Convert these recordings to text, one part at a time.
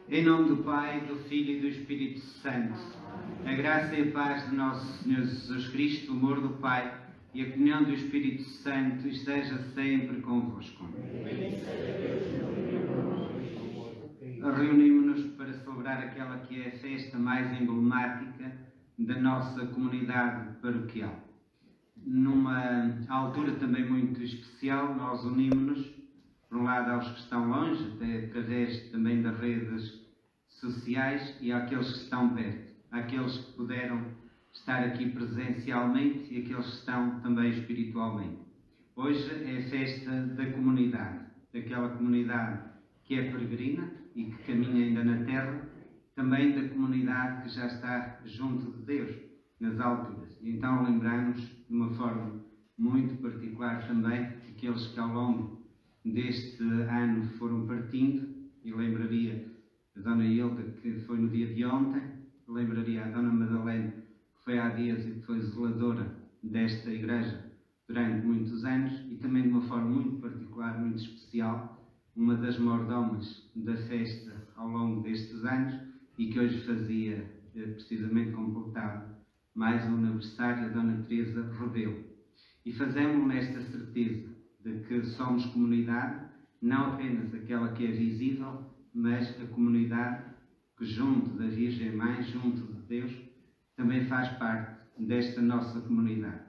Em nome do Pai, do Filho e do Espírito Santo. A graça e a paz de nosso Senhor Jesus Cristo, o amor do Pai e a comunhão do Espírito Santo esteja sempre convosco. Reunimos-nos para celebrar aquela que é a festa mais emblemática da nossa comunidade paroquial. Numa altura também muito especial, nós unimos-nos, por um lado, aos que estão longe, até através também das redes sociais, e àqueles que estão perto, àqueles que puderam estar aqui presencialmente e aqueles que estão também espiritualmente. Hoje é a festa da comunidade, daquela comunidade que é peregrina e que caminha ainda na terra, também da comunidade que já está junto de Deus, nas alturas. E então lembramos de uma forma muito particular também aqueles que ao longo deste ano foram partindo, e lembraria a Dona Hilda, que foi no dia de ontem, lembraria a Dona Madalena, que foi há dias e que foi zeladora desta igreja durante muitos anos, e também de uma forma muito particular, muito especial, uma das mordomas da festa ao longo destes anos, e que hoje fazia, precisamente completava mais um aniversário, a Dona Teresa Rebelo. E fazemos nesta certeza de que somos comunidade, não apenas aquela que é visível, mas a comunidade que junto da Virgem Mãe, junto de Deus, também faz parte desta nossa comunidade.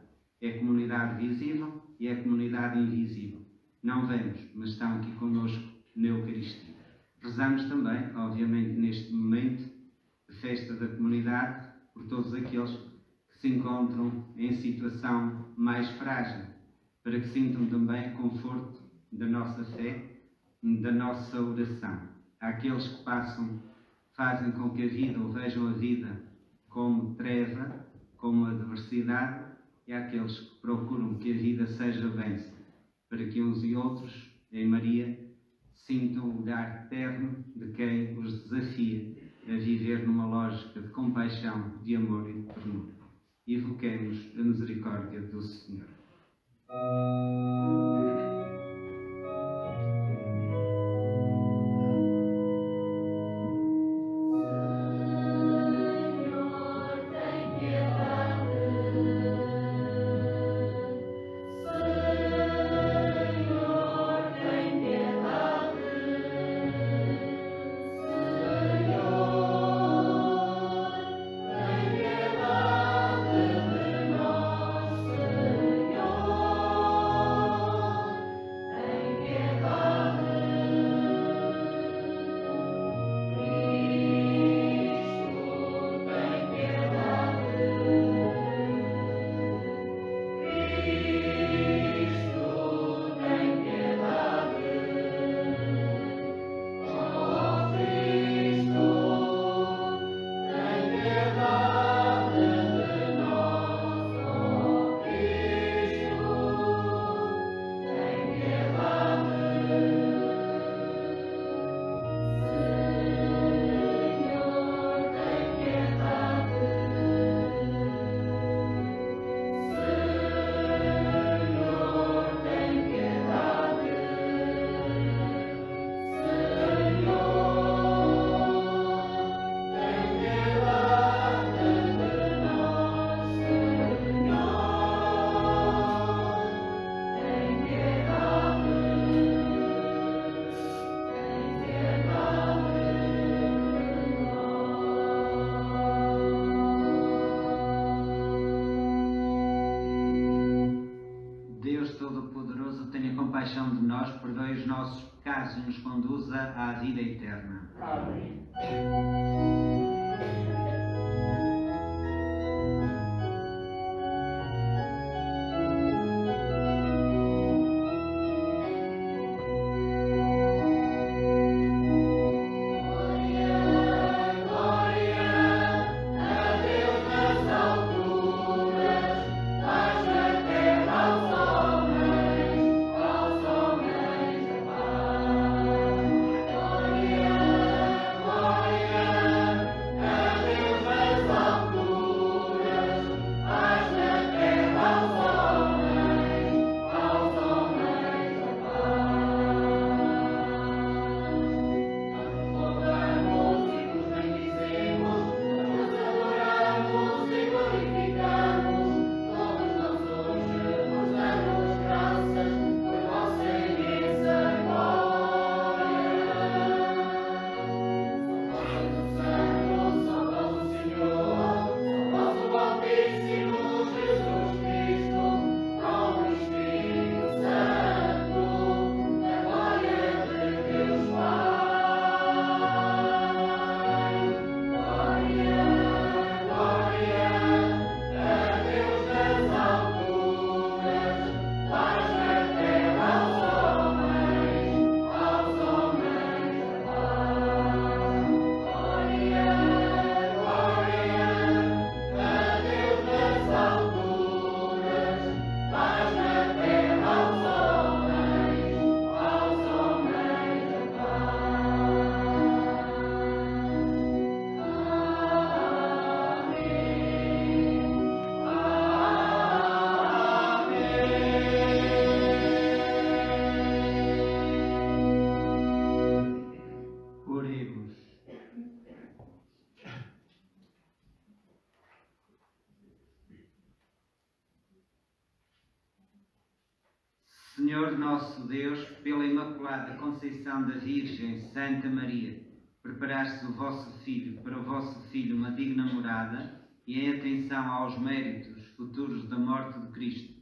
É a comunidade visível e é a comunidade invisível. Não vemos, mas estão aqui connosco na Eucaristia. Rezamos também, obviamente, neste momento de festa da comunidade, por todos aqueles que se encontram em situação mais frágil, para que sintam também o conforto da nossa fé, da nossa oração. Àqueles que fazem com que a vida, ou vejam a vida como treva, como adversidade, e àqueles que procuram que a vida seja bênção, para que uns e outros, em Maria, sintam o olhar terno de quem os desafia a viver numa lógica de compaixão, de amor e de ternura. Evoquemos a misericórdia do Senhor. De nós, perdoe os nossos pecados e nos conduza à vida eterna. Amém. Glória Senhor nosso Deus, pela Imaculada Conceição da Virgem Santa Maria, preparaste o vosso Filho para o vosso Filho uma digna morada e em atenção aos méritos futuros da morte de Cristo,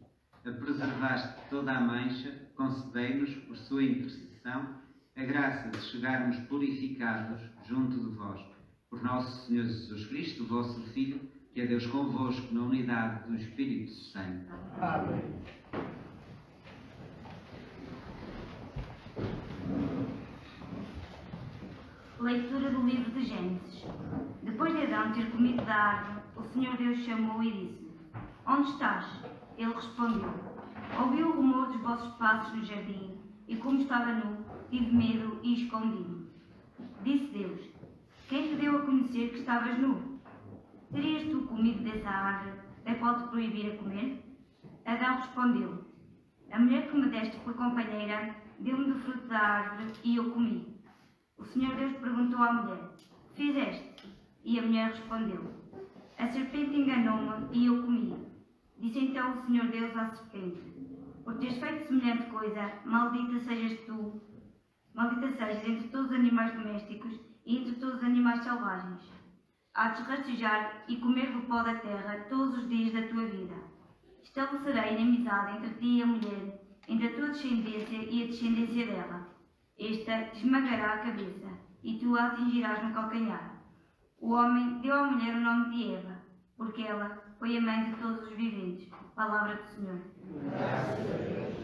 a preservaste toda a mancha, concedei-nos, por sua intercessão, a graça de chegarmos purificados junto de vós. Por nosso Senhor Jesus Cristo, vosso Filho, que é Deus convosco na unidade do Espírito Santo. Amém. Leitura do livro de Gênesis. Depois de Adão ter comido da árvore, o Senhor Deus chamou e disse-lhe: Onde estás? Ele respondeu: Ouvi o rumor dos vossos passos no jardim, e como estava nu, tive medo e escondi-me. Disse Deus: Quem te deu a conhecer que estavas nu? Terias tu comido dessa árvore, da qual te proibira comer? Adão respondeu: A mulher que me deste por companheira deu-me do fruto da árvore e eu comi. O Senhor Deus perguntou à mulher: Que fizeste? E a mulher respondeu: A serpente enganou-me e eu comi. Disse então o Senhor Deus à serpente: Por teres feito semelhante coisa, maldita sejas entre todos os animais domésticos e entre todos os animais selvagens. Há de rastejar e comer do pó da terra todos os dias da tua vida. Estabelecerei inimizade entre ti e a mulher, entre a tua descendência e a descendência dela. Esta te esmagará a cabeça, e tu a atingirás no calcanhar. O homem deu à mulher o nome de Eva, porque ela foi a mãe de todos os viventes. Palavra do Senhor. Graças a Deus.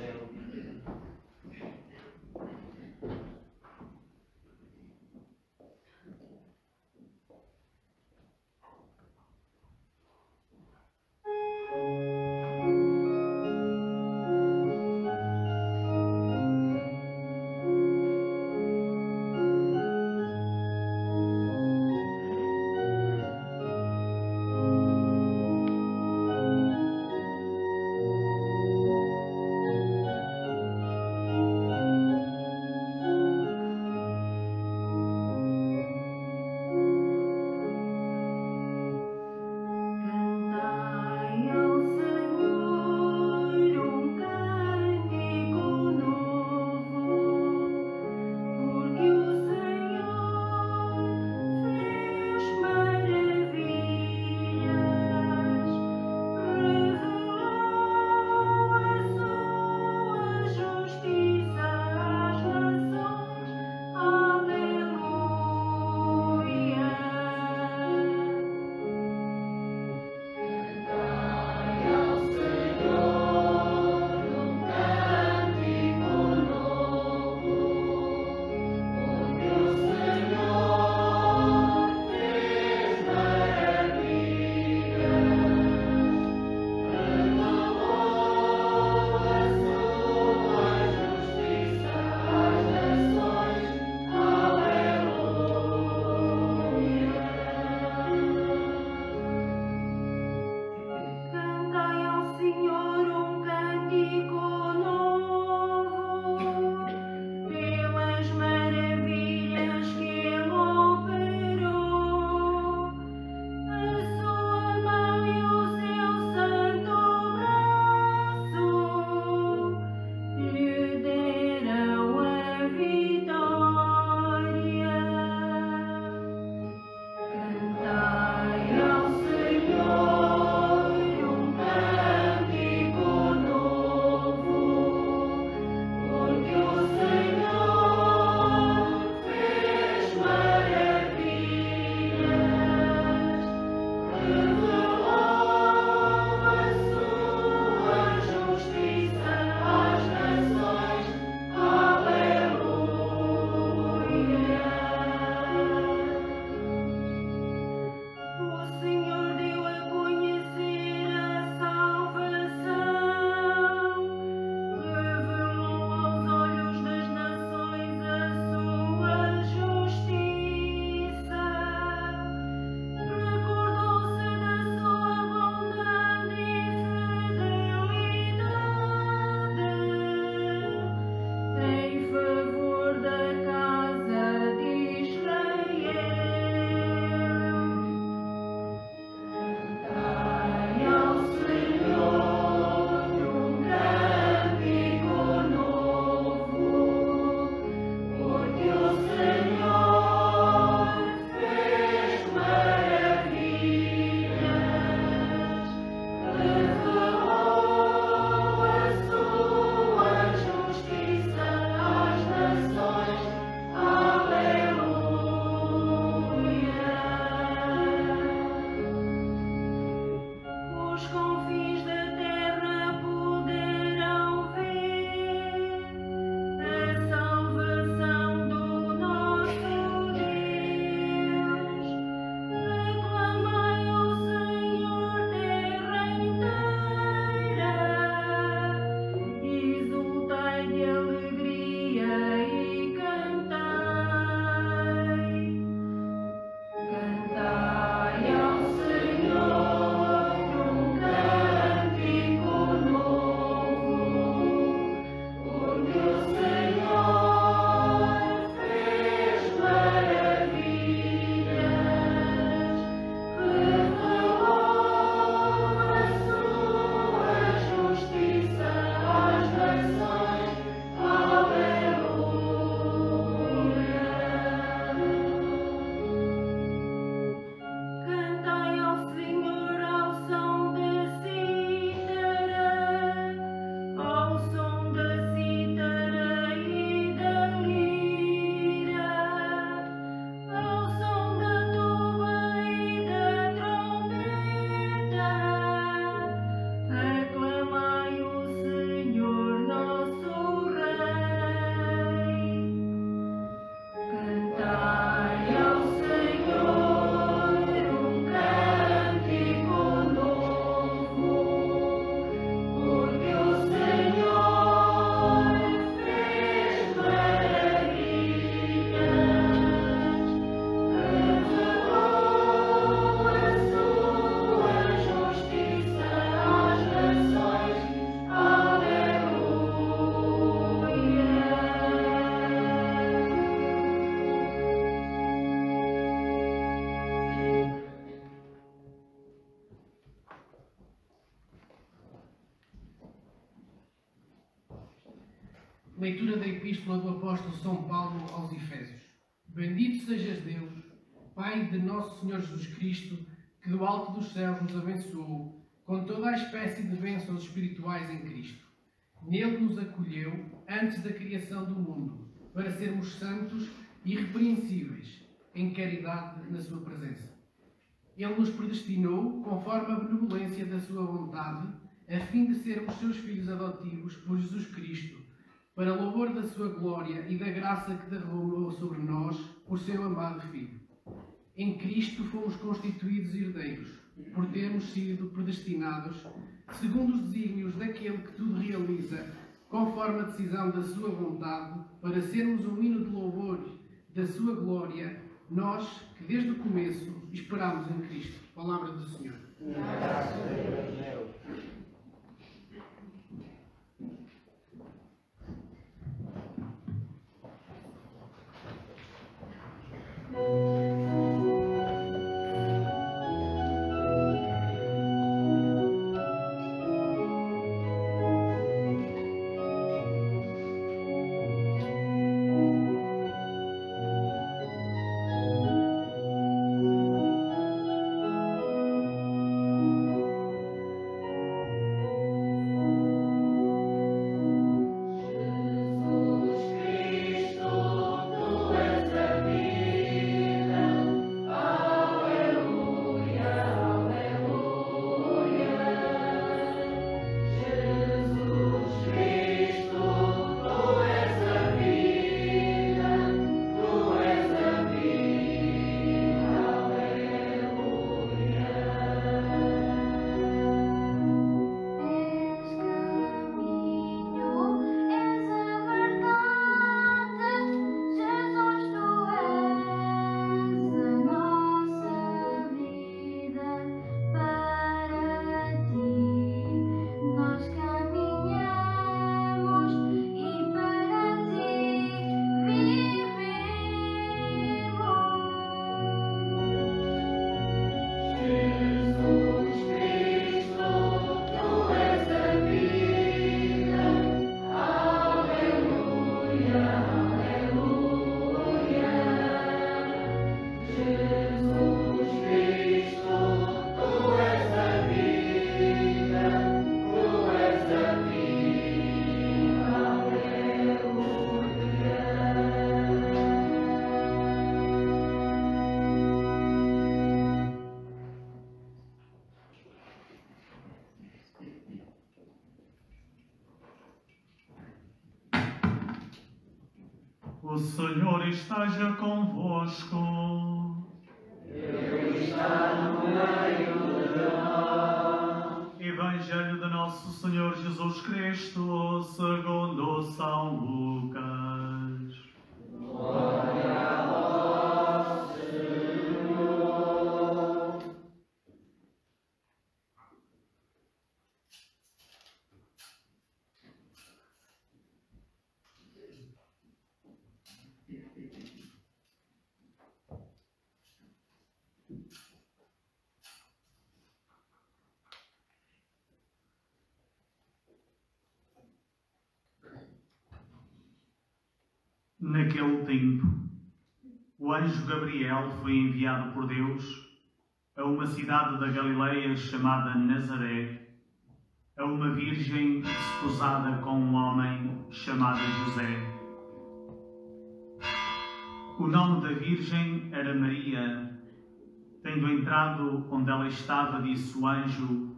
Leitura da Epístola do Apóstolo São Paulo aos Efésios. Bendito sejas Deus, Pai de nosso Senhor Jesus Cristo, que do alto dos céus nos abençoou com toda a espécie de bênçãos espirituais em Cristo. Nele nos acolheu antes da criação do mundo, para sermos santos e irrepreensíveis em caridade na sua presença. Ele nos predestinou, conforme a benevolência da sua vontade, a fim de sermos seus filhos adotivos por Jesus Cristo, para louvor da sua glória e da graça que derramou sobre nós por seu amado Filho. Em Cristo fomos constituídos herdeiros, por termos sido predestinados, segundo os desígnios daquele que tudo realiza, conforme a decisão da sua vontade, para sermos um hino de louvor da sua glória, nós que desde o começo esperamos em Cristo. Palavra do Senhor. Graças a Deus. O Senhor esteja convosco. Ele está no meio de nós. Evangelho de nosso Senhor Jesus Cristo, segundo São Lucas. Glória a vós, Senhor. Naquele tempo, o anjo Gabriel foi enviado por Deus a uma cidade da Galileia chamada Nazaré, a uma virgem desposada com um homem chamado José. O nome da virgem era Maria. Tendo entrado onde ela estava, disse o anjo: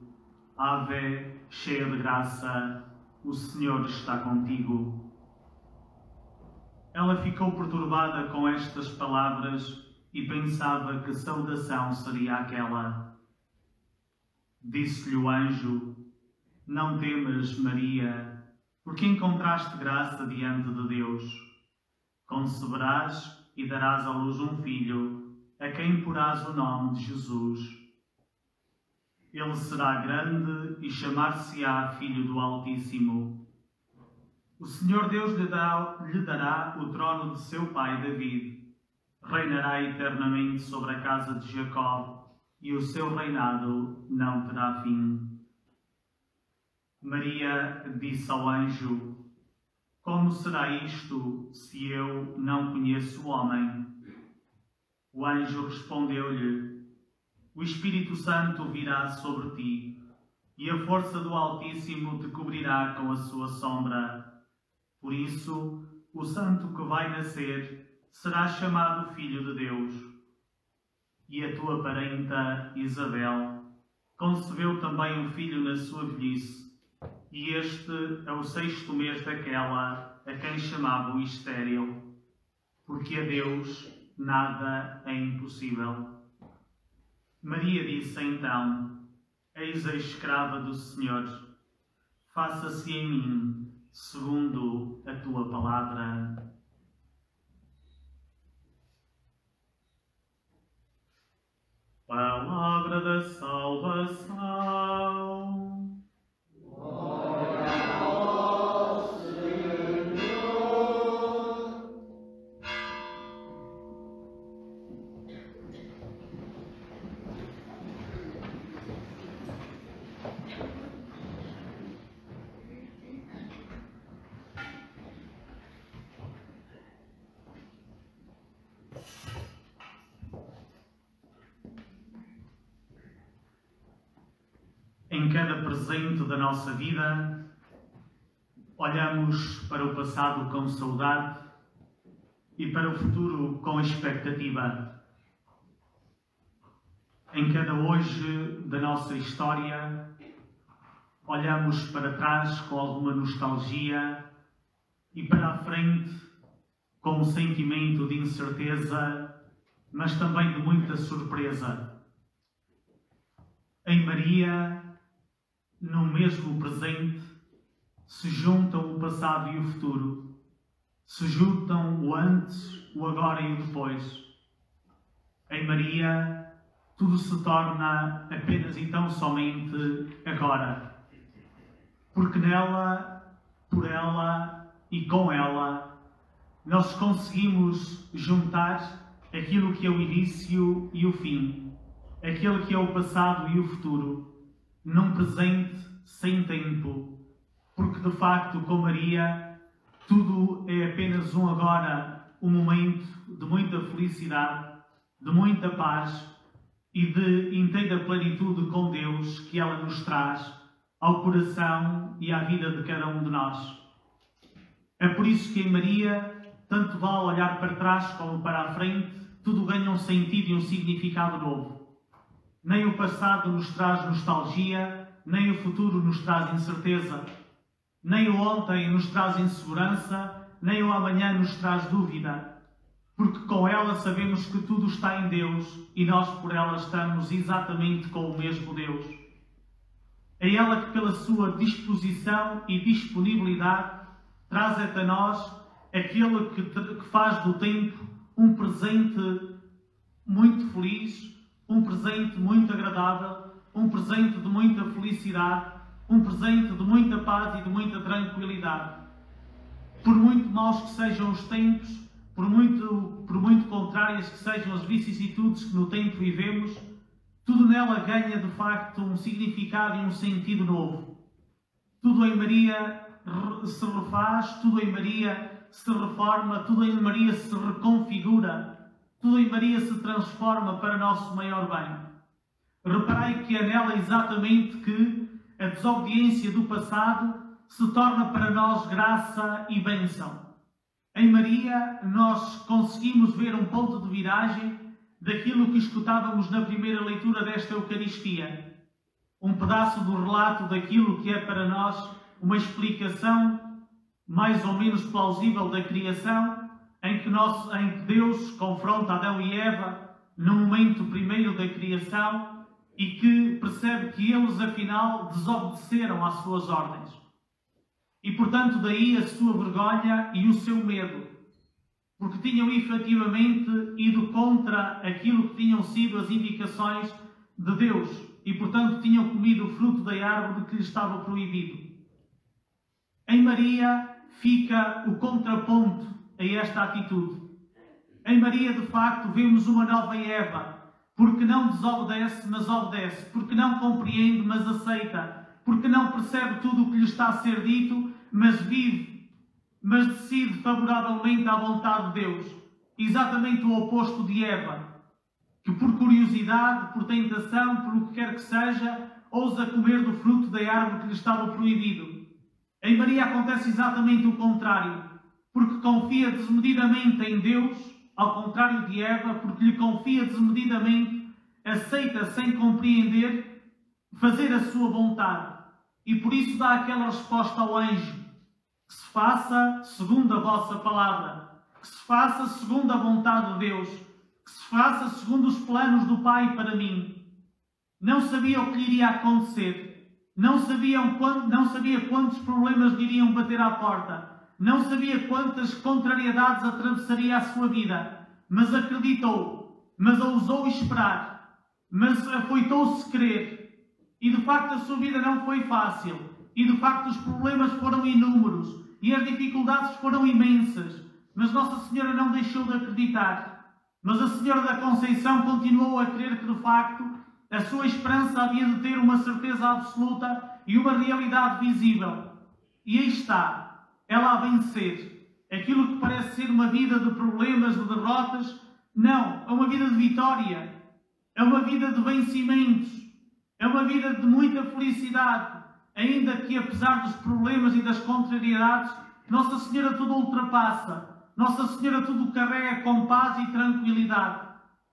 Ave, cheia de graça, o Senhor está contigo. Ela ficou perturbada com estas palavras e pensava que saudação seria aquela. Disse-lhe o anjo: Não temas, Maria, porque encontraste graça diante de Deus. Conceberás e darás à luz um filho, a quem porás o nome de Jesus. Ele será grande e chamar-se-á Filho do Altíssimo. O Senhor Deus lhe dará o trono de seu pai David. Reinará eternamente sobre a casa de Jacó, e o seu reinado não terá fim. Maria disse ao anjo: Como será isto se eu não conheço o homem? O anjo respondeu-lhe: O Espírito Santo virá sobre ti, e a força do Altíssimo te cobrirá com a sua sombra. Por isso, o santo que vai nascer será chamado Filho de Deus. E a tua parenta Isabel concebeu também um filho na sua velhice, e este é o 6º mês daquela a quem chamavam estéril, porque a Deus nada é impossível. Maria disse então: Eis a escrava do Senhor, faça-se em mim segundo a tua palavra. Palavra da salvação. Glória ao Senhor. Em cada presente da nossa vida, olhamos para o passado com saudade e para o futuro com expectativa. Em cada hoje da nossa história, olhamos para trás com alguma nostalgia e para a frente com um sentimento de incerteza, mas também de muita surpresa. Em Maria, no mesmo presente, se juntam o passado e o futuro, se juntam o antes, o agora e o depois. Em Maria, tudo se torna apenas e tão somente agora, porque nela, por ela e com ela, nós conseguimos juntar aquilo que é o início e o fim, aquilo que é o passado e o futuro, num presente sem tempo, porque de facto com Maria tudo é apenas um agora, um momento de muita felicidade, de muita paz e de inteira plenitude com Deus que ela nos traz ao coração e à vida de cada um de nós. É por isso que em Maria, tanto vale olhar para trás como para a frente, tudo ganha um sentido e um significado novo. Nem o passado nos traz nostalgia, nem o futuro nos traz incerteza. Nem o ontem nos traz insegurança, nem o amanhã nos traz dúvida. Porque com ela sabemos que tudo está em Deus e nós por ela estamos exatamente com o mesmo Deus. É ela que pela sua disposição e disponibilidade traz até nós aquele que faz do tempo um presente muito feliz, um presente muito agradável, um presente de muita felicidade, um presente de muita paz e de muita tranquilidade. Por muito maus que sejam os tempos, por muito contrárias que sejam as vicissitudes que no tempo vivemos, tudo nela ganha de facto um significado e um sentido novo. Tudo em Maria se refaz, tudo em Maria se reforma, tudo em Maria se reconfigura. Tudo em Maria se transforma para nosso maior bem. Reparai que é nela exatamente que a desobediência do passado se torna para nós graça e bênção. Em Maria nós conseguimos ver um ponto de viragem daquilo que escutávamos na primeira leitura desta Eucaristia. Um pedaço do relato daquilo que é para nós uma explicação mais ou menos plausível da criação, em que Deus confronta Adão e Eva no momento primeiro da criação e que percebe que eles, afinal, desobedeceram às suas ordens. E, portanto, daí a sua vergonha e o seu medo, porque tinham efetivamente ido contra aquilo que tinham sido as indicações de Deus e, portanto, tinham comido o fruto da árvore que lhes estava proibido. Em Maria fica o contraponto a esta atitude. Em Maria, de facto, vemos uma nova Eva, porque não desobedece, mas obedece, porque não compreende, mas aceita, porque não percebe tudo o que lhe está a ser dito, mas vive mas decide favoravelmente à vontade de Deus, exatamente o oposto de Eva, que por curiosidade, por tentação, por o que quer que seja, ousa comer do fruto da árvore que lhe estava proibido. Em Maria acontece exatamente o contrário, porque confia desmedidamente em Deus, ao contrário de Eva, porque lhe confia desmedidamente, aceita sem compreender, fazer a sua vontade. E por isso dá aquela resposta ao anjo: que se faça segundo a vossa palavra, que se faça segundo a vontade de Deus, que se faça segundo os planos do Pai para mim. Não sabia o que lhe iria acontecer, não sabia quantos problemas lhe iriam bater à porta, não sabia quantas contrariedades atravessaria a sua vida, mas acreditou, mas ousou esperar, mas afoitou-se crer. E de facto a sua vida não foi fácil, e de facto os problemas foram inúmeros, e as dificuldades foram imensas, mas Nossa Senhora não deixou de acreditar. Mas a Senhora da Conceição continuou a crer que de facto a sua esperança havia de ter uma certeza absoluta e uma realidade visível. E aí está, ela a vencer. Aquilo que parece ser uma vida de problemas, de derrotas, não, é uma vida de vitória, é uma vida de vencimentos, é uma vida de muita felicidade, ainda que apesar dos problemas e das contrariedades, Nossa Senhora tudo ultrapassa, Nossa Senhora tudo carrega com paz e tranquilidade,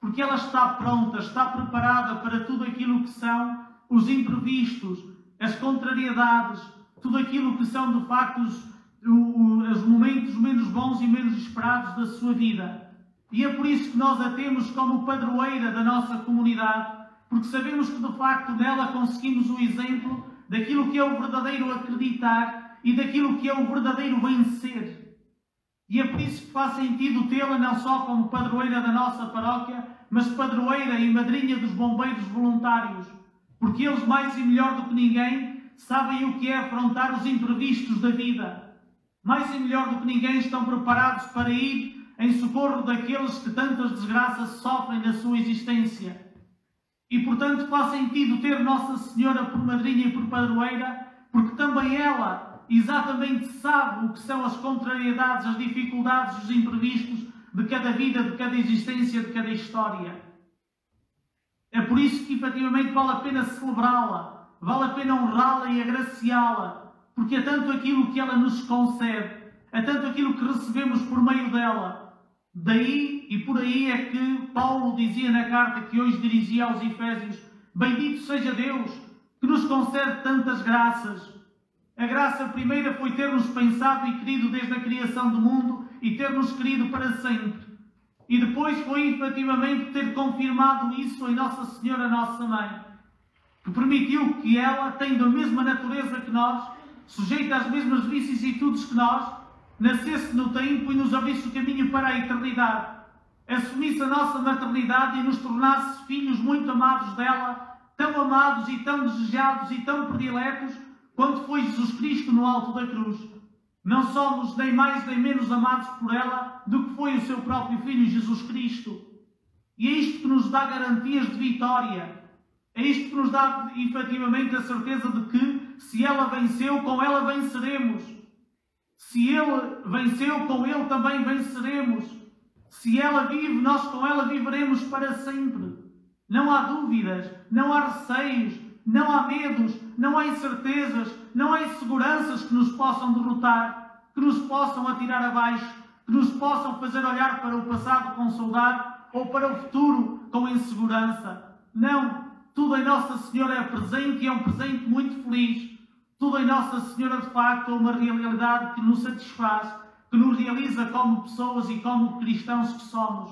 porque ela está pronta, está preparada para tudo aquilo que são os imprevistos, as contrariedades, tudo aquilo que são de facto os momentos menos bons e menos esperados da sua vida. E é por isso que nós a temos como padroeira da nossa comunidade, porque sabemos que de facto nela conseguimos o exemplo daquilo que é o verdadeiro acreditar e daquilo que é o verdadeiro vencer. E é por isso que faz sentido tê-la não só como padroeira da nossa paróquia, mas padroeira e madrinha dos bombeiros voluntários, porque eles mais e melhor do que ninguém sabem o que é afrontar os imprevistos da vida. Mais e melhor do que ninguém estão preparados para ir em socorro daqueles que tantas desgraças sofrem na sua existência. E, portanto, faz sentido ter Nossa Senhora por madrinha e por padroeira, porque também ela exatamente sabe o que são as contrariedades, as dificuldades, os imprevistos de cada vida, de cada existência, de cada história. É por isso que, efetivamente, vale a pena celebrá-la, vale a pena honrá-la e agraciá-la, porque é tanto aquilo que ela nos concede, é tanto aquilo que recebemos por meio dela. Daí e por aí é que Paulo dizia na carta que hoje dirigia aos Efésios: bendito seja Deus que nos concede tantas graças. A graça primeira foi ter-nos pensado e querido desde a criação do mundo e ter-nos querido para sempre. E depois foi efetivamente ter confirmado isso em Nossa Senhora, Nossa Mãe, que permitiu que ela, tendo a mesma natureza que nós, sujeita às mesmas vicissitudes que nós, nascesse no tempo e nos abrisse o caminho para a eternidade, assumisse a nossa maternidade e nos tornasse filhos muito amados dela, tão amados e tão desejados e tão prediletos quanto foi Jesus Cristo no alto da cruz. Não somos nem mais nem menos amados por ela do que foi o seu próprio Filho Jesus Cristo. E é isto que nos dá garantias de vitória. É isto que nos dá efetivamente a certeza de que, se ela venceu, com ela venceremos. Se ele venceu, com ele também venceremos. Se ela vive, nós com ela viveremos para sempre. Não há dúvidas, não há receios, não há medos, não há incertezas, não há inseguranças que nos possam derrotar, que nos possam atirar abaixo, que nos possam fazer olhar para o passado com saudade ou para o futuro com insegurança. Não, tudo em Nossa Senhora é presente e é um presente muito feliz. Tudo em Nossa Senhora, de facto, é uma realidade que nos satisfaz, que nos realiza como pessoas e como cristãos que somos,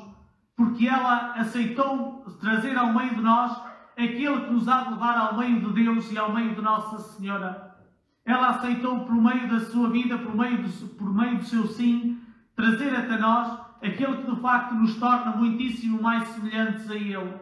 porque ela aceitou trazer ao meio de nós aquele que nos há de levar ao meio de Deus e ao meio de Nossa Senhora. Ela aceitou, por meio da sua vida, por meio do seu sim, trazer até nós aquele que, de facto, nos torna muitíssimo mais semelhantes a Ele.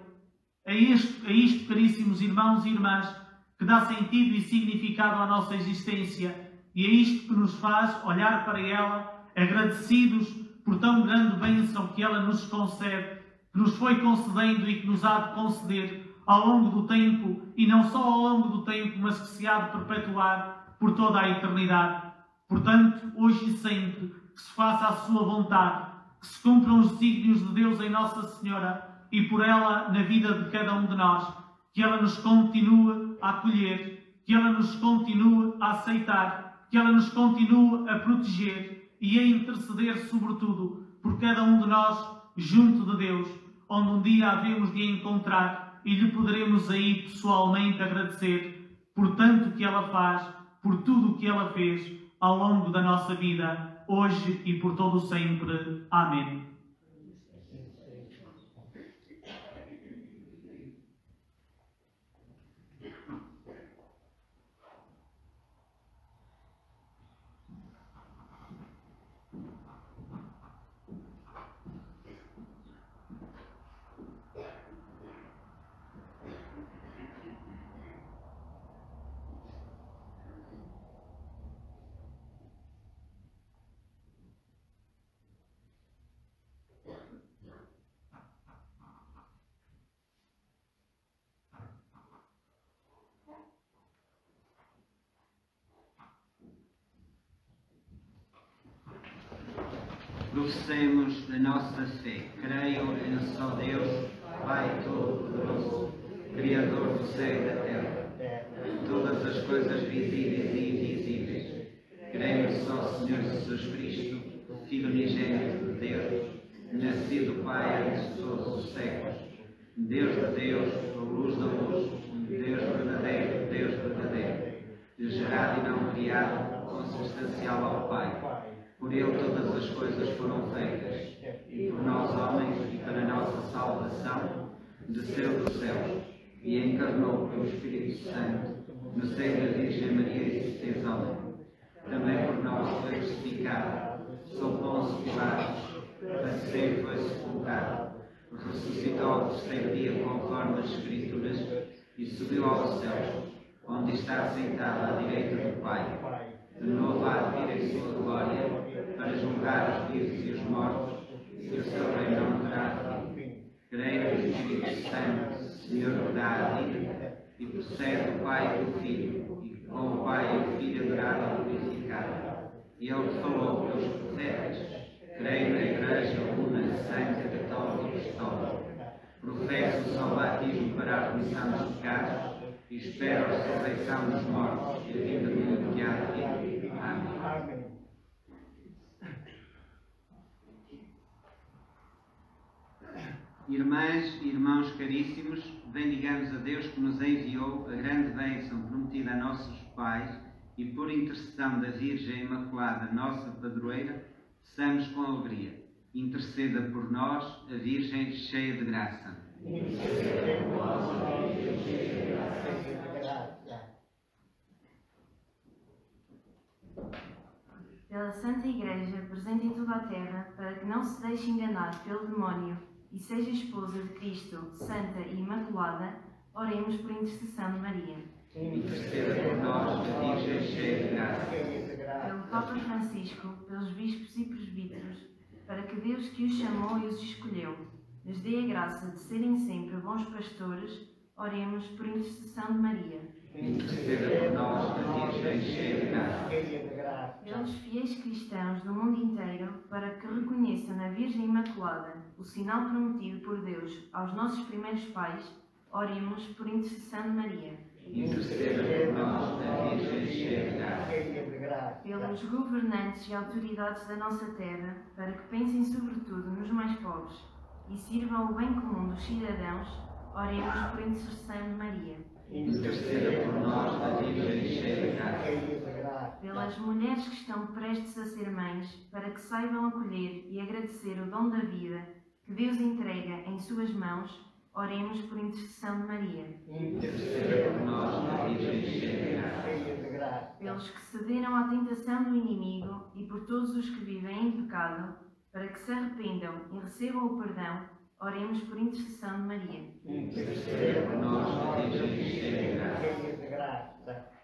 É isto, caríssimos irmãos e irmãs, que dá sentido e significado à nossa existência. E é isto que nos faz olhar para ela, agradecidos por tão grande bênção que ela nos concede, que nos foi concedendo e que nos há de conceder ao longo do tempo, e não só ao longo do tempo, mas que se há de perpetuar por toda a eternidade. Portanto, hoje e sempre, que se faça a sua vontade, que se cumpram os desígnios de Deus em Nossa Senhora e por ela na vida de cada um de nós, que ela nos continue a acolher, que ela nos continue a aceitar, que ela nos continue a proteger e a interceder, sobretudo, por cada um de nós junto de Deus, onde um dia havemos de a encontrar e lhe poderemos aí pessoalmente agradecer por tanto que ela faz, por tudo o que ela fez ao longo da nossa vida, hoje e por todo o sempre. Amém. Professemos a nossa fé. Creio em um só Deus, Pai Todo-Poderoso, Criador do céu e da terra, de todas as coisas visíveis e invisíveis. Creio em só Senhor Jesus Cristo, Filho unigênito de Deus, nascido Pai antes de todos os séculos, Deus de Deus, a luz da luz, Deus verdadeiro, gerado e não criado, consubstancial ao Pai. Por ele todas as coisas foram feitas, e por nós homens e para nossa salvação, desceu dos céus e encarnou pelo Espírito Santo, no seio da Virgem Maria e se fez homem. Também por nós foi crucificado, sob Pôncio Pilatos, padeceu e foi sepultado, ressuscitou ao terceiro dia conforme as Escrituras e subiu aos céus, onde está sentado à direita do Pai. De novo há de vir em sua glória, para julgar os vivos e os mortos, e o seu reino não terá fim. Creio no Espírito Santo, Senhor que dá a vida, e procede do Pai e do Filho, e com o Pai e o Filho adorado e glorificado. E ele que falou pelos profetas. Creio na Igreja una, santa, católica e apostólica. Professo o só batismo para a remissão dos pecados, e espero a ressurreição dos mortos e a vida do mundo que há de vir. Amém. Irmãs e irmãos caríssimos, bendigamos a Deus que nos enviou a grande bênção prometida a nossos pais e por intercessão da Virgem Imaculada, nossa padroeira, peçamos com alegria. Interceda por nós a Virgem cheia de graça. Interceda por nós a Virgem cheia de graça. Pela Santa Igreja, presente em toda a terra, para que não se deixe enganar pelo demónio e seja esposa de Cristo, santa e imaculada, oremos por intercessão de Maria. Interceda por nós a Virgem cheia de graça. Pelo Papa Francisco, pelos bispos e presbíteros, para que Deus que os chamou e os escolheu, lhes dê a graça de serem sempre bons pastores, oremos por intercessão de Maria. Interceda por nós a Virgem cheia de graça. Pelos fiéis cristãos do mundo inteiro, para que reconheçam na Virgem Imaculada o sinal prometido por Deus aos nossos primeiros pais, oremos por intercessão de Maria. Interceda por nós a Virgem cheia de graça. Pelos governantes e autoridades da nossa terra, para que pensem sobretudo nos mais pobres e sirvam o bem comum dos cidadãos, oremos por intercessão de Maria. Interceda por nós a Virgem cheia de graça. Pelas mulheres que estão prestes a ser mães, para que saibam acolher e agradecer o dom da vida que Deus entrega em suas mãos, oremos por intercessão de Maria. Interceda por nós a Virgem cheia de graça. Pelos que cederam à tentação do inimigo e por todos os que vivem em pecado, para que se arrependam e recebam o perdão, oremos por intercessão de Maria. Interceda por nós a Virgem cheia de graça.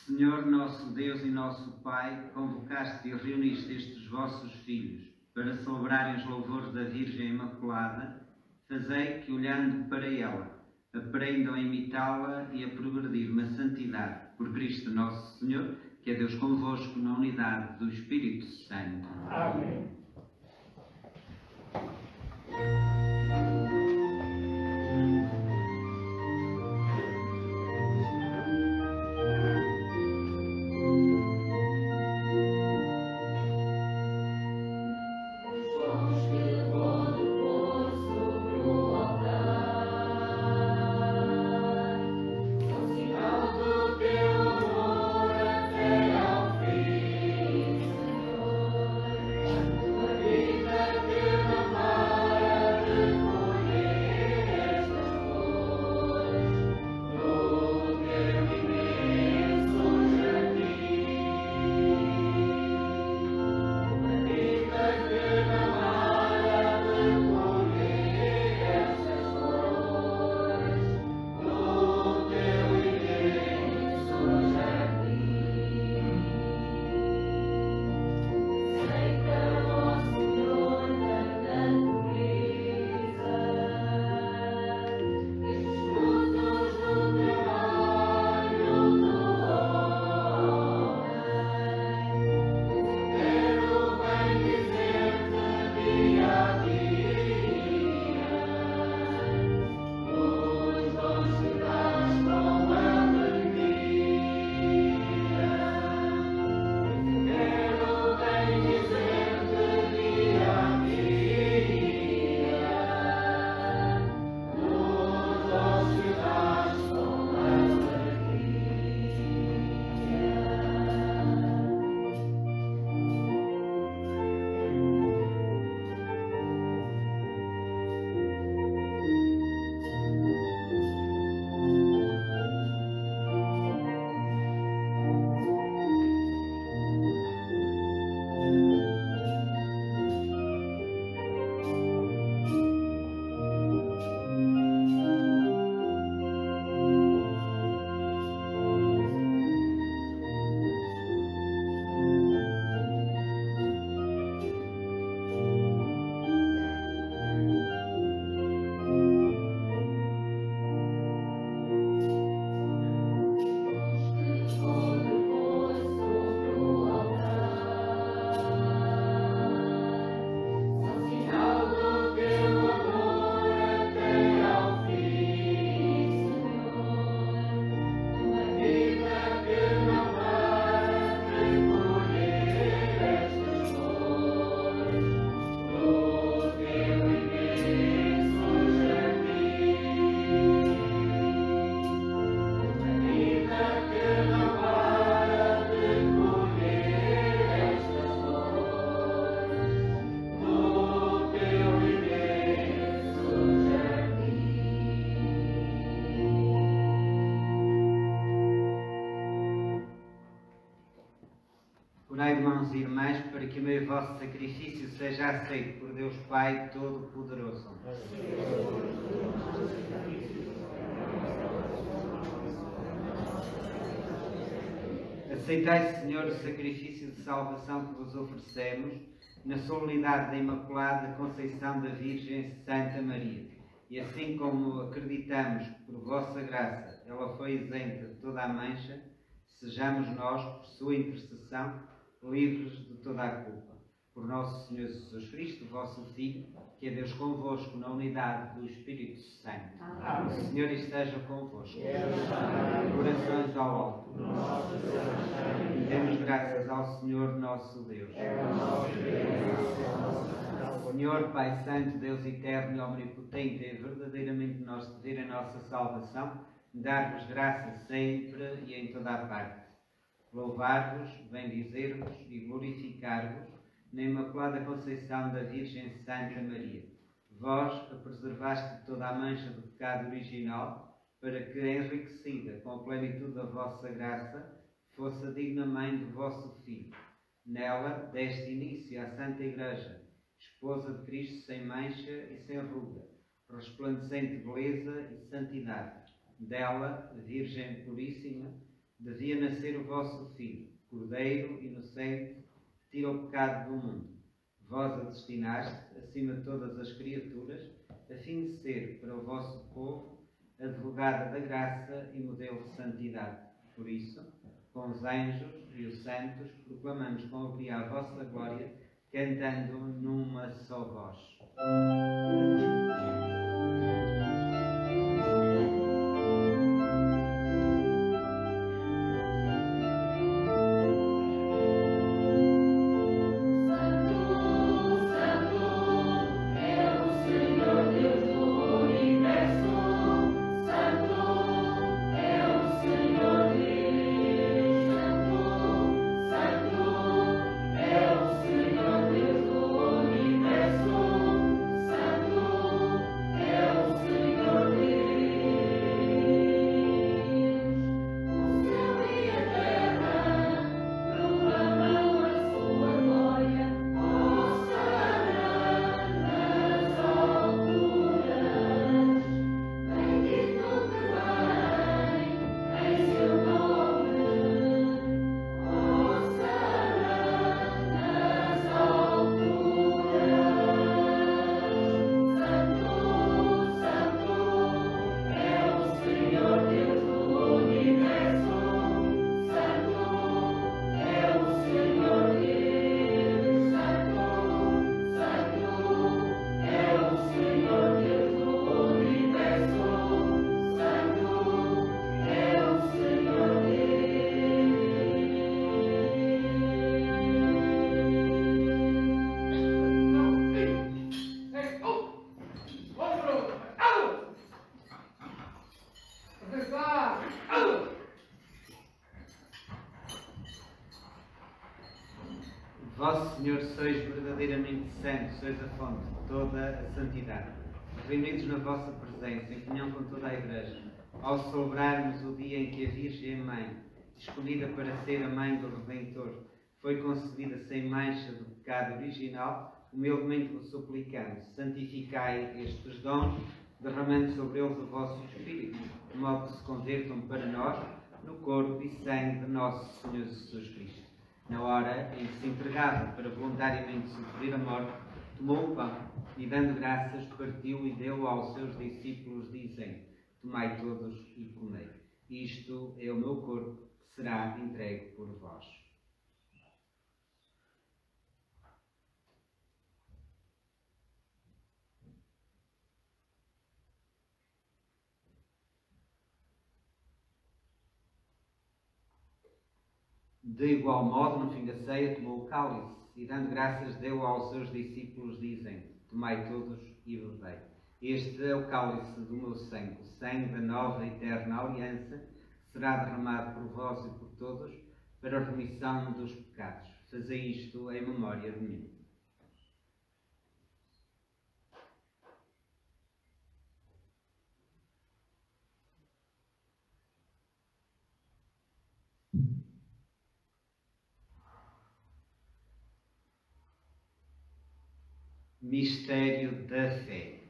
Senhor, nosso Deus e nosso Pai, convocaste e reuniste estes vossos filhos para celebrarem os louvores da Virgem Imaculada, fazei que, olhando para ela, aprendam a imitá-la e a progredir na santidade. Por Cristo nosso Senhor, que é Deus convosco na unidade do Espírito Santo. Amém. Orai, irmãos e irmãs, para que o meu e vosso sacrifício seja aceito por Deus Pai Todo-Poderoso. Aceitai, Senhor, o sacrifício de salvação que vos oferecemos, na solenidade da Imaculada Conceição da Virgem Santa Maria. E assim como acreditamos que por vossa graça ela foi isenta de toda a mancha, sejamos nós, por sua intercessão, livres de toda a culpa. Por nosso Senhor Jesus Cristo, vosso Filho, que é Deus convosco na unidade do Espírito Santo. Amém. O Senhor esteja convosco. Corações ao alto. Demos graças ao Senhor nosso Deus. Senhor, Pai Santo, Deus eterno e omnipotente, é verdadeiramente nosso dever a nossa salvação, dar-vos graça sempre e em toda a parte. Louvar-vos, bendizer-vos e glorificar-vos na Imaculada Conceição da Virgem Santa Maria. Vós a preservaste de toda a mancha do pecado original, para que, enriquecida com a plenitude da vossa graça, fosse a digna mãe do vosso Filho. Nela deste início à Santa Igreja, esposa de Cristo sem mancha e sem ruga, resplandecente beleza e santidade. Dela, Virgem Puríssima, devia nascer o vosso Filho, Cordeiro inocente, que tira o pecado do mundo. Vós a destinaste, acima de todas as criaturas, a fim de ser, para o vosso povo, advogada da graça e modelo de santidade. Por isso, com os anjos e os santos, proclamamos com alegria a vossa glória, cantando numa só voz. Vós, Senhor, sois verdadeiramente santos, sois a fonte de toda a santidade. Reunidos na vossa presença, em comunhão com toda a Igreja, ao celebrarmos o dia em que a Virgem Mãe, escolhida para ser a Mãe do Redentor, foi concebida sem mancha do pecado original, humildemente vos suplicamos, santificai estes dons, derramando sobre eles o vosso Espírito, de modo que se convertam para nós no corpo e sangue de nosso Senhor Jesus Cristo. Na hora em que se entregava para voluntariamente sofrer a morte, tomou o pão e, dando graças, partiu e deu aos seus discípulos, dizendo: tomai todos e comei. Isto é o meu corpo, que será entregue por vós. De igual modo, no fim da ceia, tomou o cálice e, dando graças, deu aos seus discípulos, dizendo: tomai todos e bebei. Este é o cálice do meu sangue, o sangue da nova e eterna aliança, que será derramado por vós e por todos, para a remissão dos pecados. Fazei isto em memória de mim. Mistério da fé.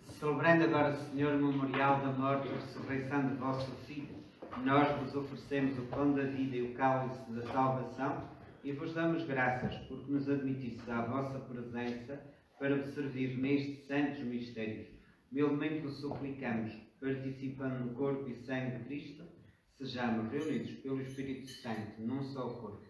Celebrando agora, Senhor, o memorial da morte e ressurreição de vosso Filho, nós vos oferecemos o pão da vida e o cálice da salvação, e vos damos graças, porque nos admitistes à vossa presença para vos servir nestes santos mistérios. Humildemente vos suplicamos, participando no corpo e sangue de Cristo, sejamos reunidos pelo Espírito Santo num só corpo.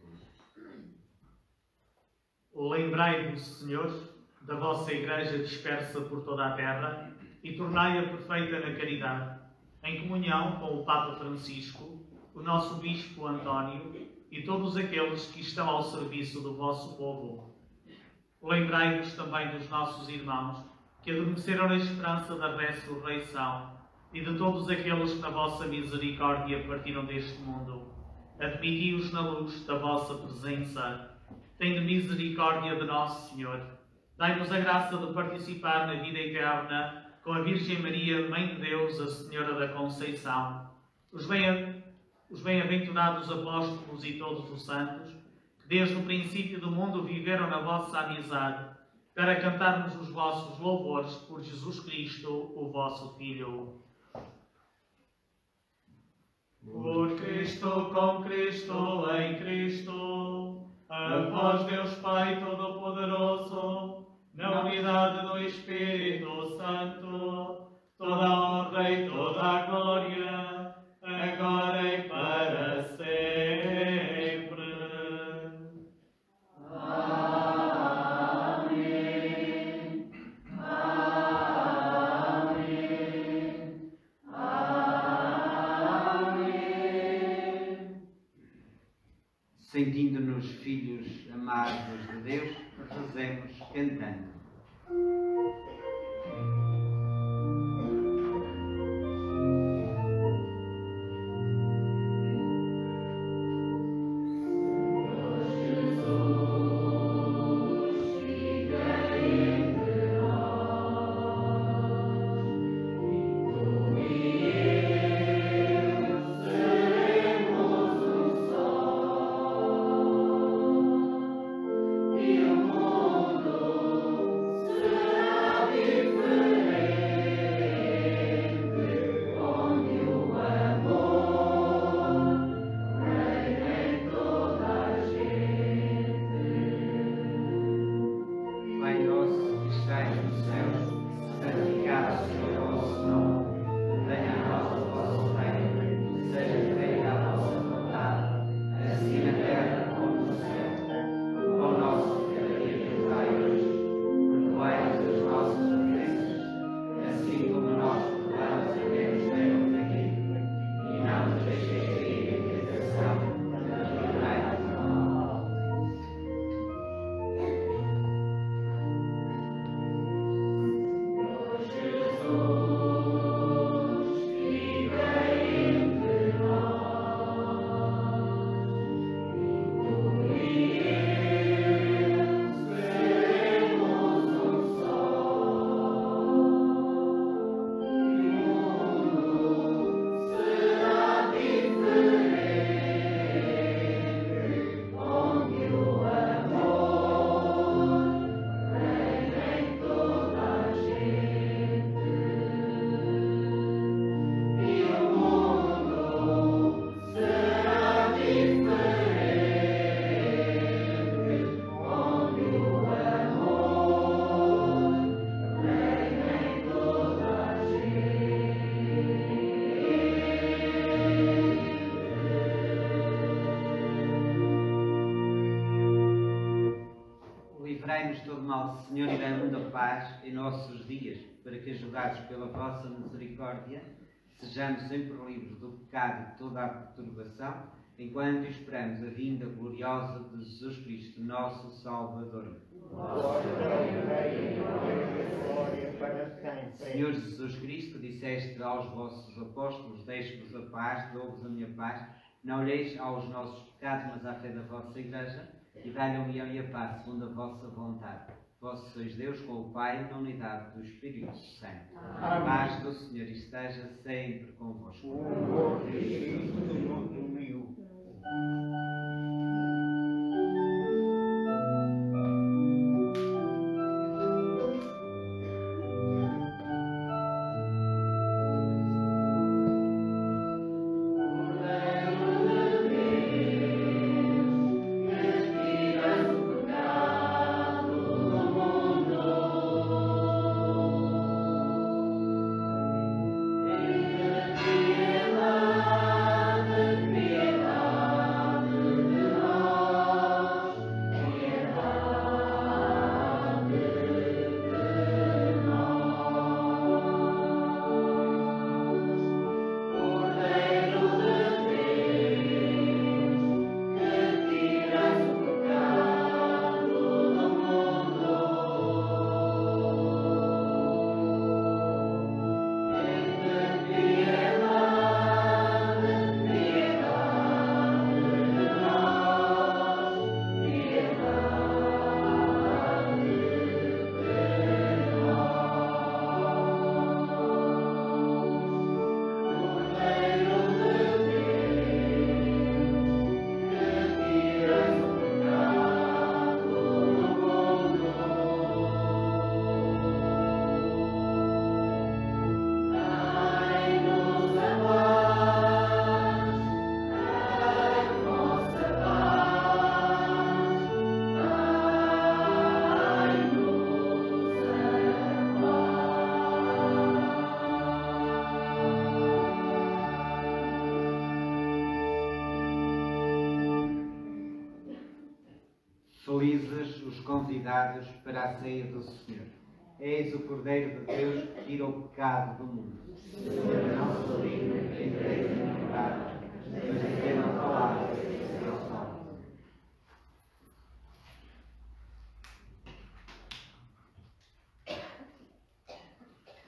Lembrai-vos, Senhor, da vossa Igreja dispersa por toda a terra e tornai-a perfeita na caridade, em comunhão com o Papa Francisco, o nosso Bispo António e todos aqueles que estão ao serviço do vosso povo. Lembrai-vos também dos nossos irmãos que adormeceram na esperança da ressurreição e de todos aqueles que na vossa misericórdia partiram deste mundo. Admiti-os na luz da vossa presença. Tende misericórdia de nosso Senhor. Dai-nos a graça de participar na vida eterna com a Virgem Maria, Mãe de Deus, a Senhora da Conceição. Os bem-aventurados apóstolos e todos os santos, que desde o princípio do mundo viveram na vossa amizade, para cantarmos os vossos louvores por Jesus Cristo, o vosso Filho. Por Cristo, com Cristo, em Cristo, a vós, Deus Pai Todo-Poderoso, na unidade do Espírito Santo, toda a honra e toda a glória, agora e para sempre. Amém. Amém. Amém. Sentindo-nos filhos amados de Deus, rezemos cantando. Livrai-nos de todo mal, Senhor, e dai-nos a paz em nossos dias, para que, ajudados pela vossa misericórdia, sejamos sempre livres do pecado e de toda a perturbação, enquanto esperamos a vinda gloriosa de Jesus Cristo, nosso Salvador. Senhor Jesus Cristo, disseste aos vossos apóstolos: deixo-vos a paz, dou-vos a minha paz. Não olheis aos nossos pecados, mas à fé da vossa Igreja, e dai-lhe a união e a paz, segundo a vossa vontade. Vós sois Deus com o Pai, na unidade do Espírito Santo. A paz do Senhor esteja sempre convosco. Piedade, Felizes os convidados para a ceia do Senhor. Eis o Cordeiro de Deus que tira o pecado do mundo. Senhor, não sou digno de entreis em meu pecado, mas dizer uma palavra e será salvo.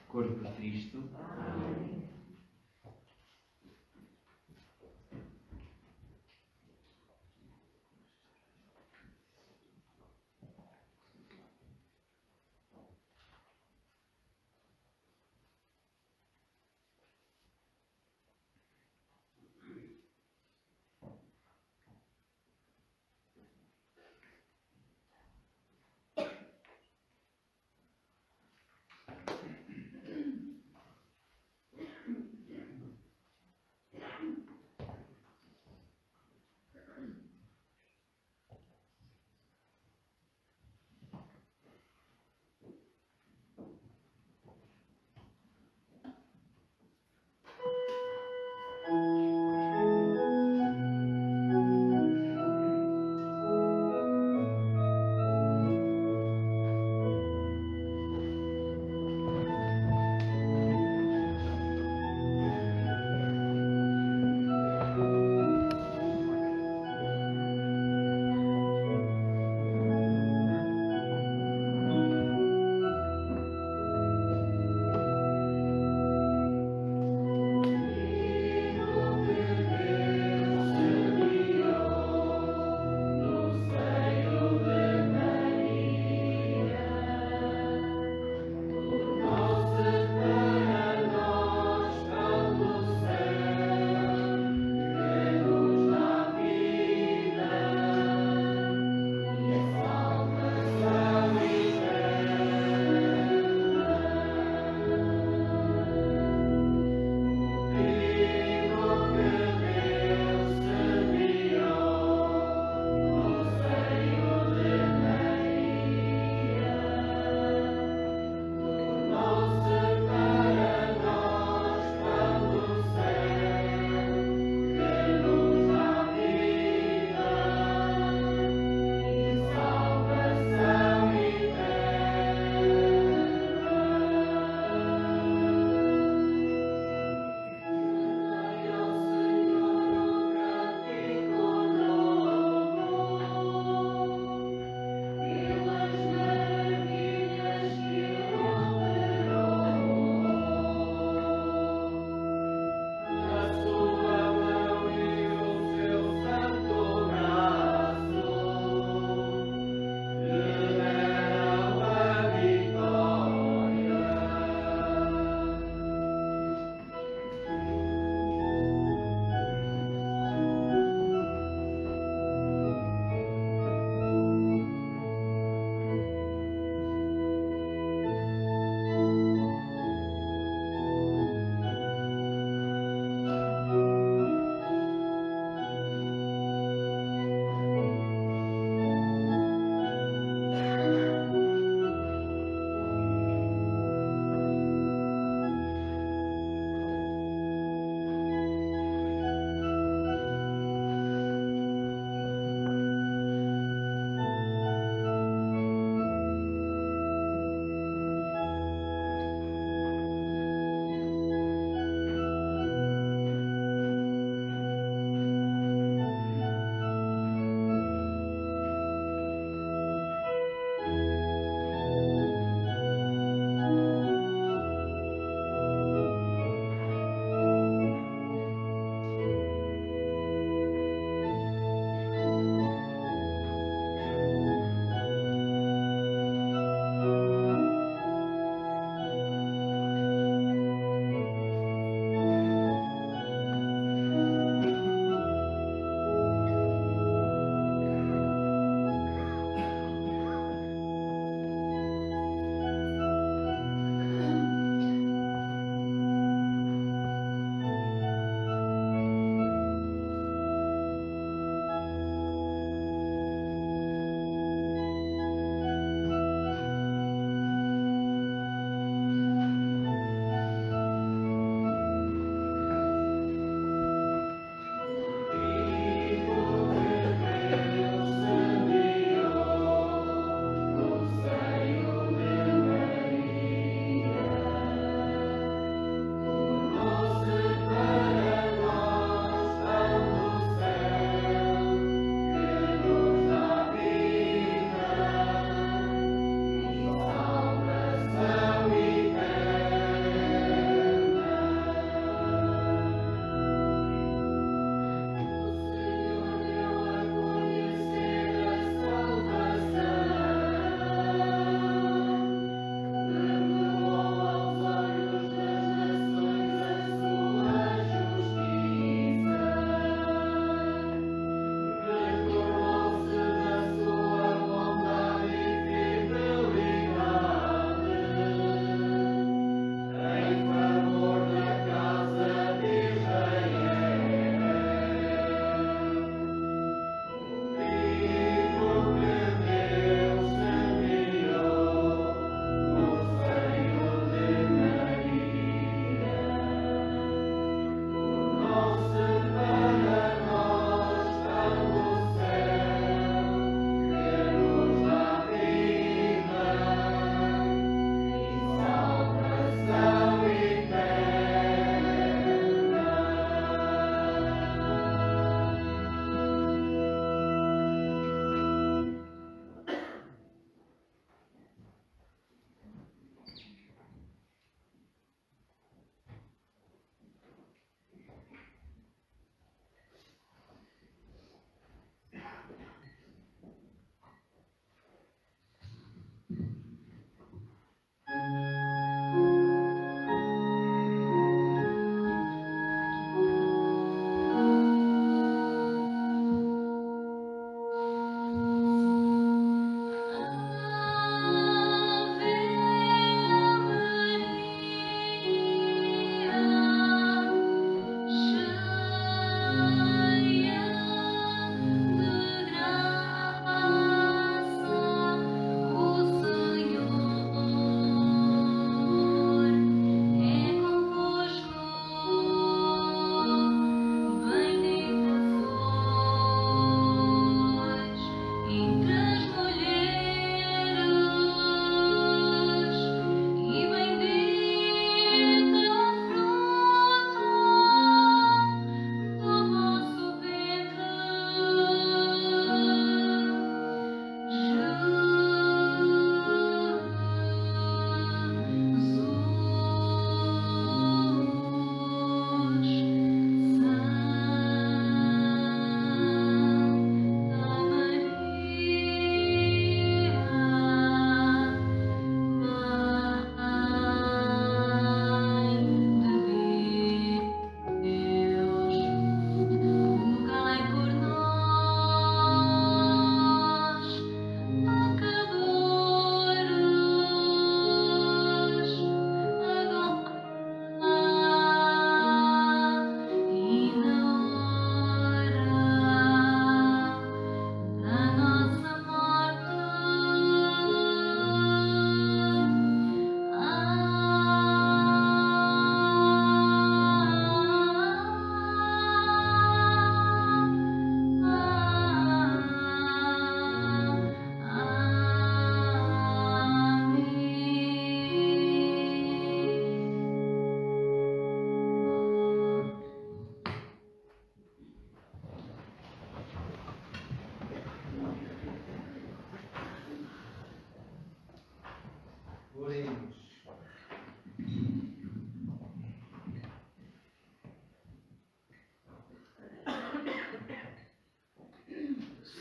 Corpo de Cristo. Amém.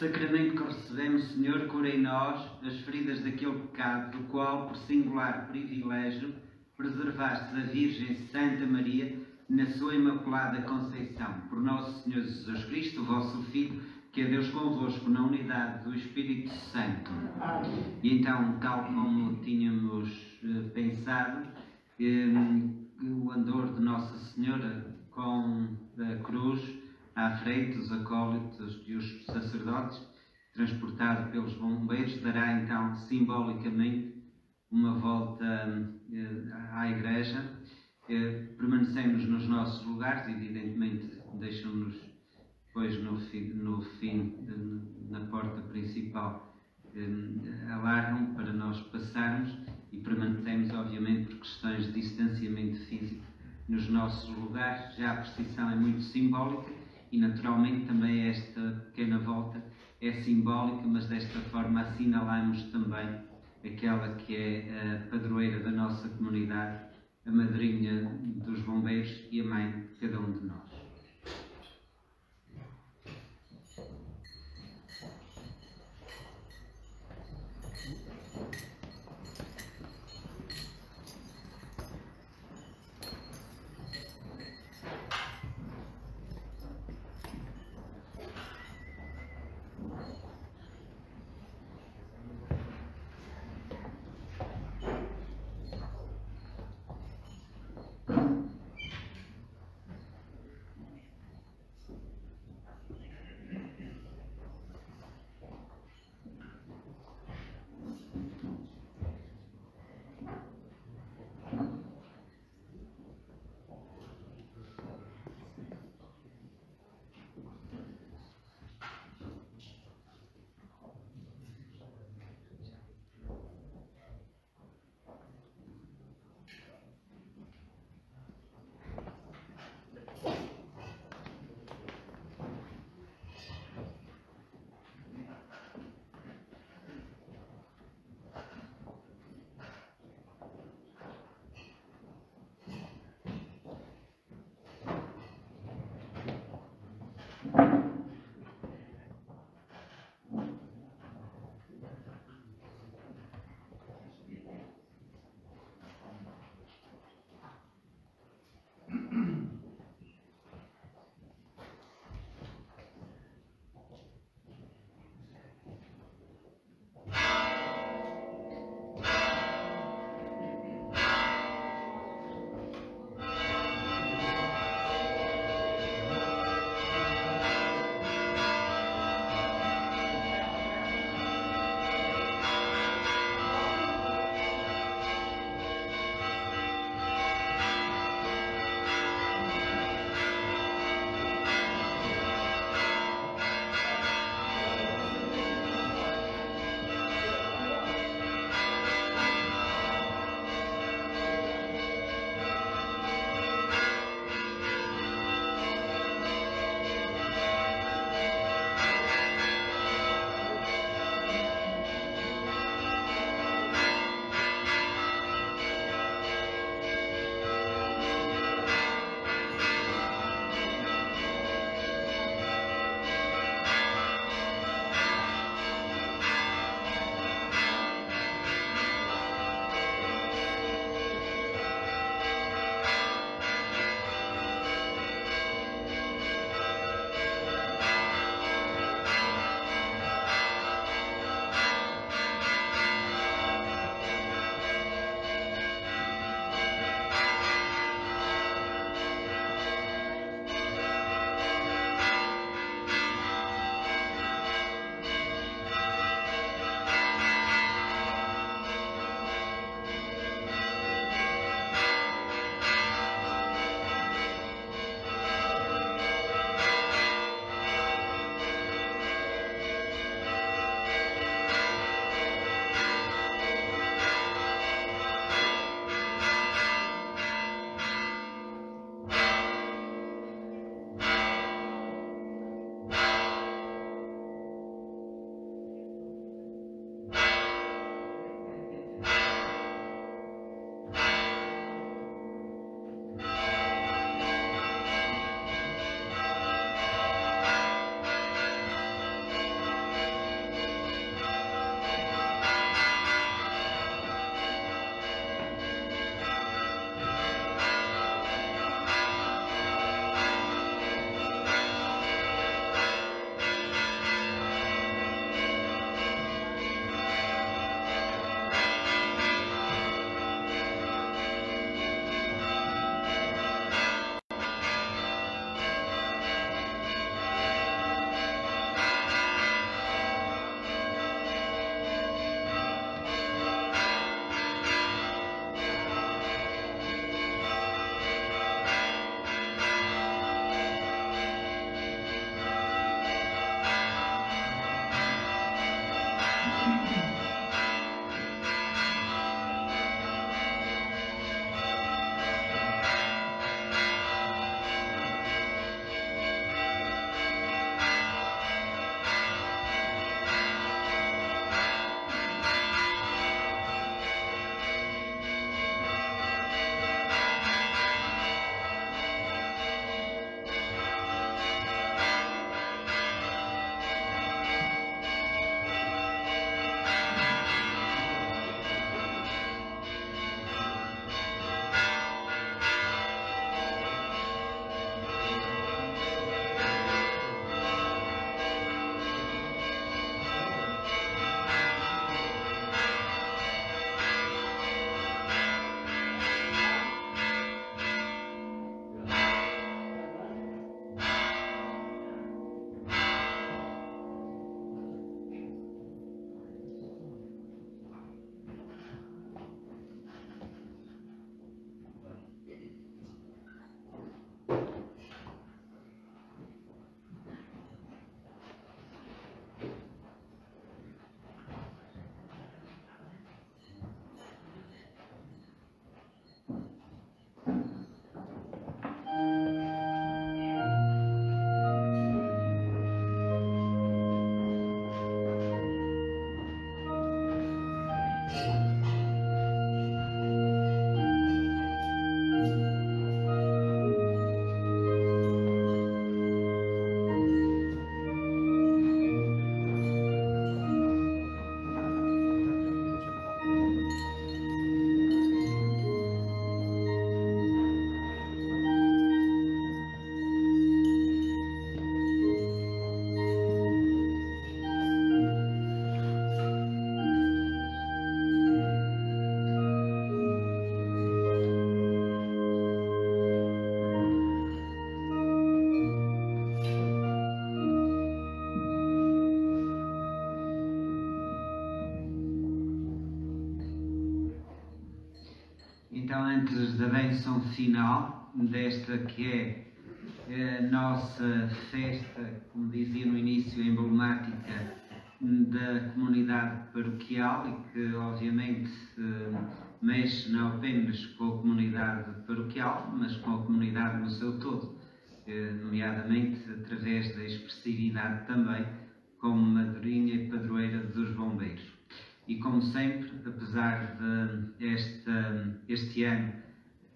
sacramento que recebemos, Senhor, cura em nós as feridas daquele pecado, do qual, por singular privilégio, preservaste a Virgem Santa Maria na sua Imaculada Conceição. Por nosso Senhor Jesus Cristo, vosso Filho, que é Deus convosco na unidade do Espírito Santo. E então, tal como tínhamos pensado, o andor de Nossa Senhora com a cruz à frente, os acólitos e os sacerdotes, transportado pelos bombeiros, dará então simbolicamente uma volta à igreja. Permanecemos nos nossos lugares, evidentemente deixam-nos depois no fim na porta principal, alargam para nós passarmos e permanecemos, obviamente, por questões de distanciamento físico nos nossos lugares. Já a procissão é muito simbólica e, naturalmente, também esta pequena volta é simbólica, mas desta forma assinalamos também aquela que é a padroeira da nossa comunidade, a madrinha dos bombeiros e a mãe de cada um de nós. Então, antes da bênção final desta que é a nossa festa, como dizia no início, emblemática da comunidade paroquial e que obviamente mexe não apenas com a comunidade paroquial, mas com a comunidade no seu todo, nomeadamente através da expressividade também como madrinha e padroeira dos bombeiros. E como sempre, apesar de este ano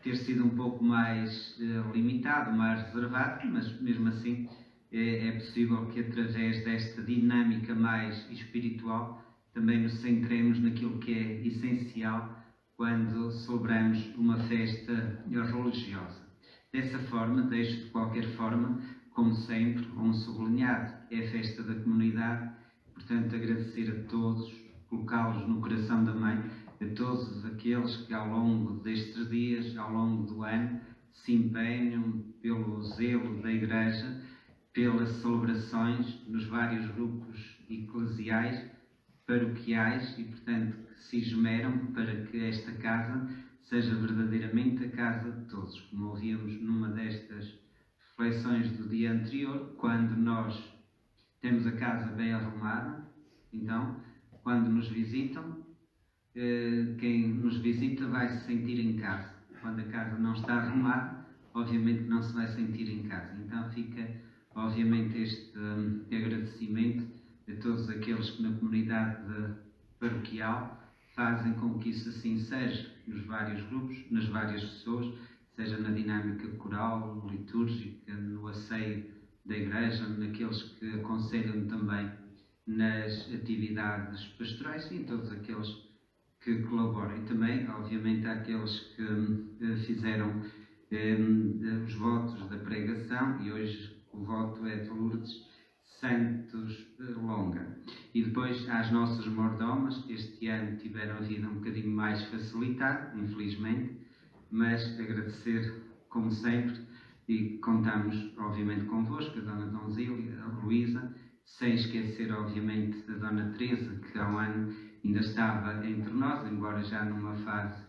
ter sido um pouco mais limitado, mais reservado, mas mesmo assim é possível que através desta dinâmica mais espiritual também nos centremos naquilo que é essencial quando celebramos uma festa religiosa. Dessa forma, deixo de qualquer forma, como sempre, um sublinhado, é a festa da comunidade, portanto agradecer a todos, colocá-los no coração da Mãe, a todos aqueles que ao longo destes dias, ao longo do ano, se empenham pelo zelo da Igreja, pelas celebrações nos vários grupos eclesiais, paroquiais e, portanto, que se esmeram para que esta casa seja verdadeiramente a casa de todos. Como ouvíamos numa destas reflexões do dia anterior, quando nós temos a casa bem arrumada, então, quando nos visitam, quem nos visita vai se sentir em casa. Quando a casa não está arrumada, obviamente não se vai sentir em casa. Então fica, obviamente, este agradecimento a todos aqueles que na comunidade paroquial fazem com que isso assim seja, nos vários grupos, nas várias pessoas, seja na dinâmica coral, litúrgica, no asseio da Igreja, naqueles que aconselham também nas atividades pastorais e todos aqueles que colaboram. E também, obviamente, àqueles que fizeram os votos da pregação, e hoje o voto é de Lourdes Santos Longa. E depois às nossas mordomas, este ano tiveram a vida um bocadinho mais facilitada, infelizmente, mas agradecer, como sempre, e contamos, obviamente, convosco, a Dona Donzília, a Luísa, sem esquecer, obviamente, a Dona Teresa, que há um ano ainda estava entre nós, embora já numa fase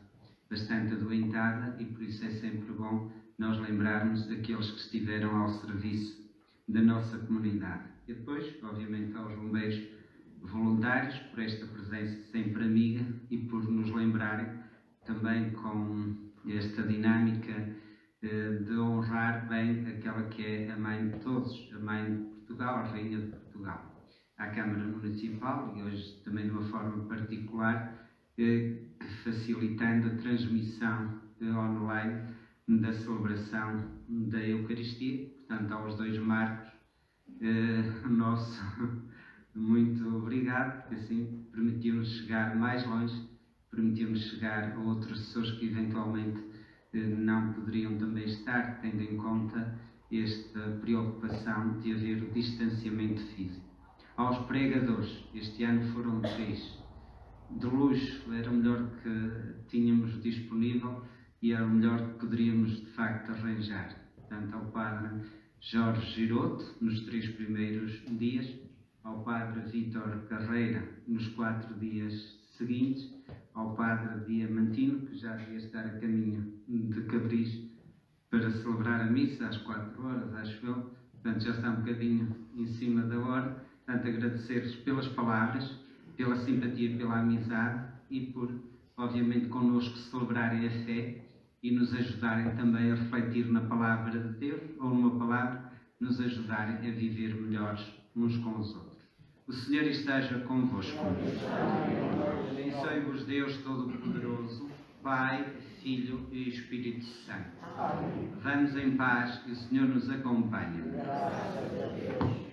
bastante adoentada, e por isso é sempre bom nós lembrarmos daqueles que estiveram ao serviço da nossa comunidade. E depois, obviamente, aos bombeiros voluntários, por esta presença sempre amiga e por nos lembrarem também com esta dinâmica de honrar bem aquela que é a mãe de todos, a mãe de Portugal, a Rainha de Portugal. À Câmara Municipal e hoje também de uma forma particular, facilitando a transmissão online da celebração da Eucaristia. Portanto, aos dois marcos, nosso muito obrigado, porque assim permitiu-nos chegar mais longe, permitiu-nos chegar a outras pessoas que eventualmente não poderiam também estar, tendo em conta esta preocupação de haver o distanciamento físico. Aos pregadores, este ano foram 3, de luxo, era o melhor que tínhamos disponível e era o melhor que poderíamos de facto arranjar. Portanto, ao Padre Jorge Giroto, nos 3 primeiros dias, ao Padre Vítor Carreira, nos 4 dias seguintes, ao Padre Diamantino, que já devia estar a caminho de Cabris para celebrar a missa às 4 horas, acho eu, portanto já está um bocadinho em cima da hora. Portanto, agradecer-lhes pelas palavras, pela simpatia, pela amizade e por, obviamente, connosco celebrarem a fé e nos ajudarem também a refletir na palavra de Deus, ou numa palavra, nos ajudarem a viver melhores uns com os outros. O Senhor esteja convosco. Abençoe-vos Deus Todo-Poderoso, Pai, Filho e Espírito Santo. Vamos em paz e o Senhor nos acompanha. Graças a Deus.